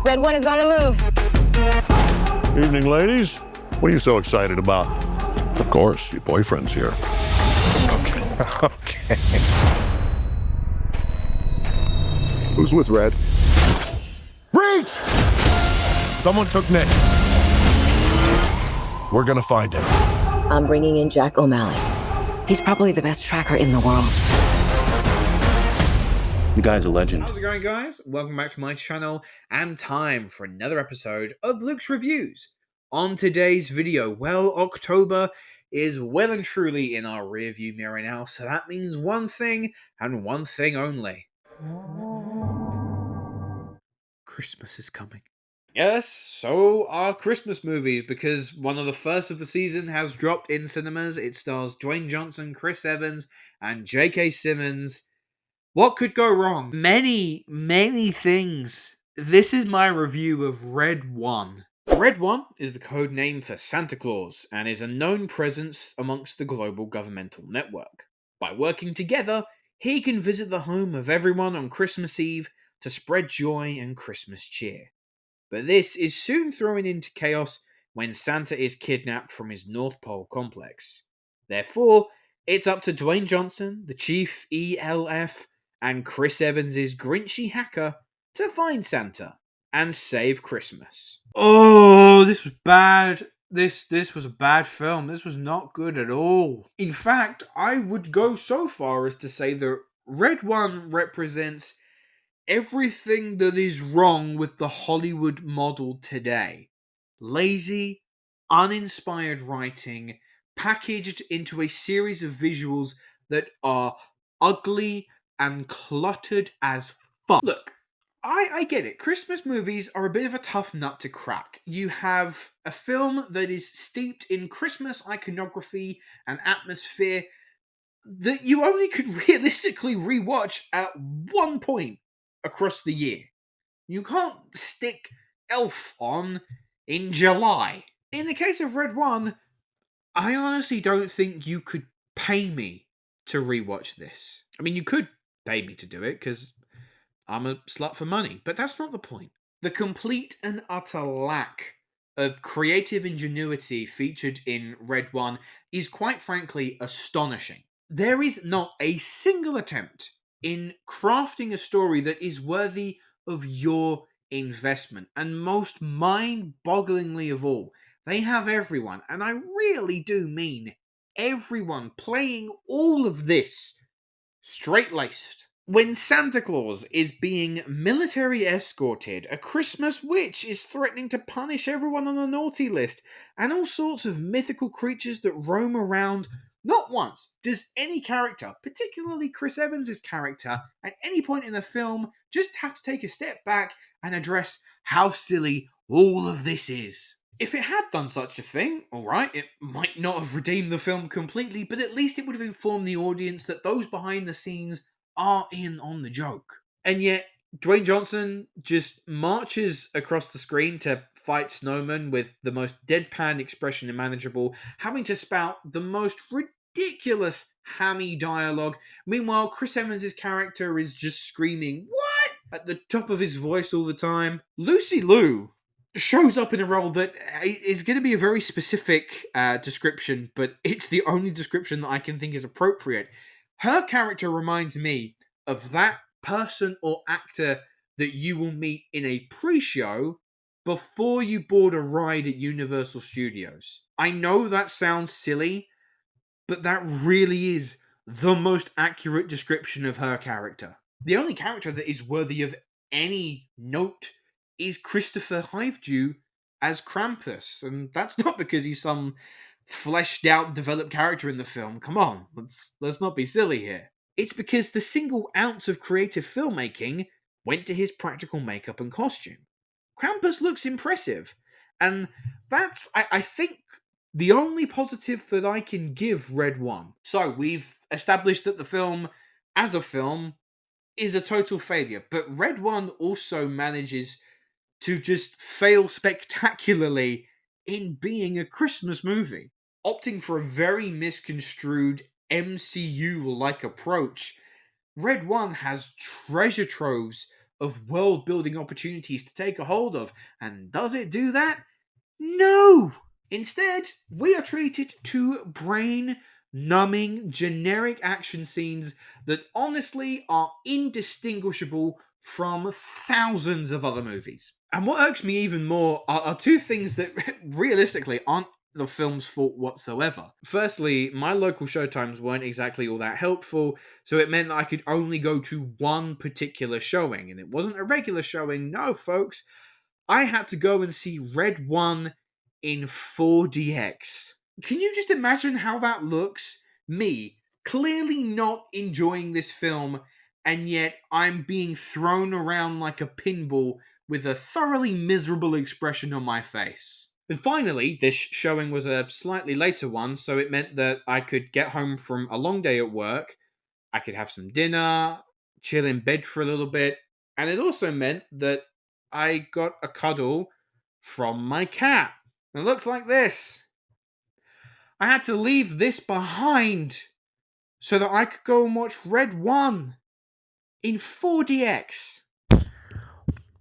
Red One is on the move. Evening, ladies. What are you so excited about? Of course, your boyfriend's here. Okay. Who's with Red? Reach! Someone took Nick. We're gonna find him. I'm bringing in Jack O'Malley. He's probably the best tracker in the world. The guy's a legend. How's it going, guys? Welcome back to my channel, and time for another episode of Luke's Reviews. On today's video, well, October is well and truly in our rearview mirror now, so that means one thing, and one thing only. Christmas is coming. Yes, so are Christmas movies, because one of the first of the season has dropped in cinemas. It stars Dwayne Johnson, Chris Evans, and J.K. Simmons. What could go wrong? Many things. This is my review of Red One. Red One is the code name for Santa Claus and is a known presence amongst the global governmental network. By working together, he can visit the home of everyone on Christmas Eve to spread joy and Christmas cheer. But this is soon thrown into chaos when Santa is kidnapped from his North Pole complex. Therefore, it's up to Dwayne Johnson, the chief ELF, and Chris Evans' Grinchy hacker to find Santa and save Christmas. Oh, this was bad. This was a bad film. This was not good at all. In fact, I would go so far as to say that Red One represents everything that is wrong with the Hollywood model today. Lazy, uninspired writing, packaged into a series of visuals that are ugly and cluttered as fuck. Look, I get it. Christmas movies are a bit of a tough nut to crack. You have a film that is steeped in Christmas iconography and atmosphere that you only could realistically rewatch at one point across the year. You can't stick Elf on in July. In the case of Red One, I honestly don't think you could pay me to rewatch this. I mean, you could pay me to do it because I'm a slut for money, but that's not the point. The complete and utter lack of creative ingenuity featured in Red One is quite frankly astonishing. There is not a single attempt in crafting a story that is worthy of your investment. And most mind-bogglingly of all, they have everyone, and I really do mean everyone, playing all of this straight-laced. When Santa Claus is being military escorted, a Christmas witch is threatening to punish everyone on the naughty list, and all sorts of mythical creatures that roam around. Not once does any character, particularly Chris Evans' character, at any point in the film just have to take a step back and address how silly all of this is. If it had done such a thing, alright, it might not have redeemed the film completely, but at least it would have informed the audience that those behind the scenes are in on the joke. And yet, Dwayne Johnson just marches across the screen to fight snowmen with the most deadpan expression imaginable, having to spout the most ridiculous hammy dialogue. Meanwhile, Chris Evans' character is just screaming, "What?" at the top of his voice all the time. Lucy Liu shows up in a role that is going to be a very specific description, but it's the only description that I can think is appropriate. Her character reminds me of that person or actor that you will meet in a pre-show before you board a ride at Universal Studios. I know that sounds silly, but that really is the most accurate description of her character. The only character that is worthy of any note is Christopher Hivedew as Krampus, and that's not because he's some fleshed out, developed character in the film. Come on, let's not be silly here. It's because the single ounce of creative filmmaking went to his practical makeup and costume. Krampus looks impressive, and that's, I think, the only positive that I can give Red One. So, we've established that the film, as a film, is a total failure, but Red One also manages to just fail spectacularly in being a Christmas movie. Opting for a very misconstrued MCU-like approach, Red One has treasure troves of world building opportunities to take a hold of. And does it do that? No! Instead, we are treated to brain numbing generic action scenes that honestly are indistinguishable from thousands of other movies. And what irks me even more are two things that realistically aren't the film's fault whatsoever. Firstly, my local showtimes weren't exactly all that helpful, so it meant that I could only go to one particular showing, and it wasn't a regular showing, no folks. I had to go and see Red 1 in 4DX. Can you just imagine how that looks? Me, clearly not enjoying this film, and yet I'm being thrown around like a pinball with a thoroughly miserable expression on my face. And finally, this showing was a slightly later one, so it meant that I could get home from a long day at work, I could have some dinner, chill in bed for a little bit, and it also meant that I got a cuddle from my cat. It looked like this. I had to leave this behind so that I could go and watch Red 1 in 4DX.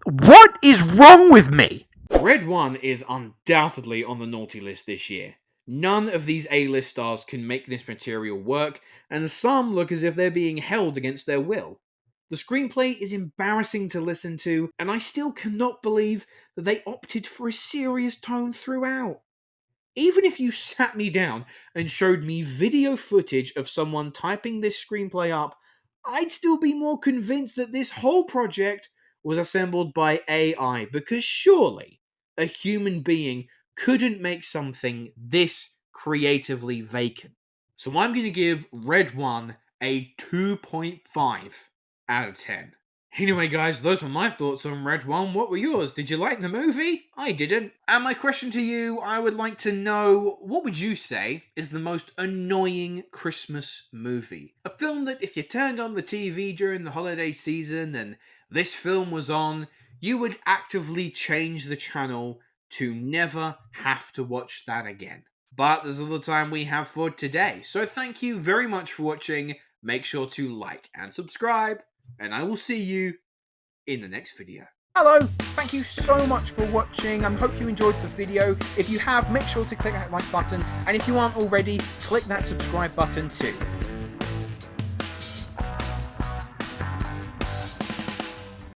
What is wrong with me? Red 1 is undoubtedly on the naughty list this year. None of these A-list stars can make this material work, and some look as if they're being held against their will. The screenplay is embarrassing to listen to, and I still cannot believe that they opted for a serious tone throughout. Even if you sat me down and showed me video footage of someone typing this screenplay up, I'd still be more convinced that this whole project was assembled by AI, because surely a human being couldn't make something this creatively vacant. So I'm going to give Red 1 a 2.5 out of 10. Anyway guys, those were my thoughts on Red 1. What were yours? Did you like the movie? I didn't. And my question to you, I would like to know, what would you say is the most annoying Christmas movie? A film that if you turned on the TV during the holiday season and this film was on, you would actively change the channel to never have to watch that again. But there's all the time we have for today. So thank you very much for watching. Make sure to like and subscribe, and I will see you in the next video. Hello, thank you so much for watching. I hope you enjoyed the video. If you have, make sure to click that like button, and if you aren't already, click that subscribe button too.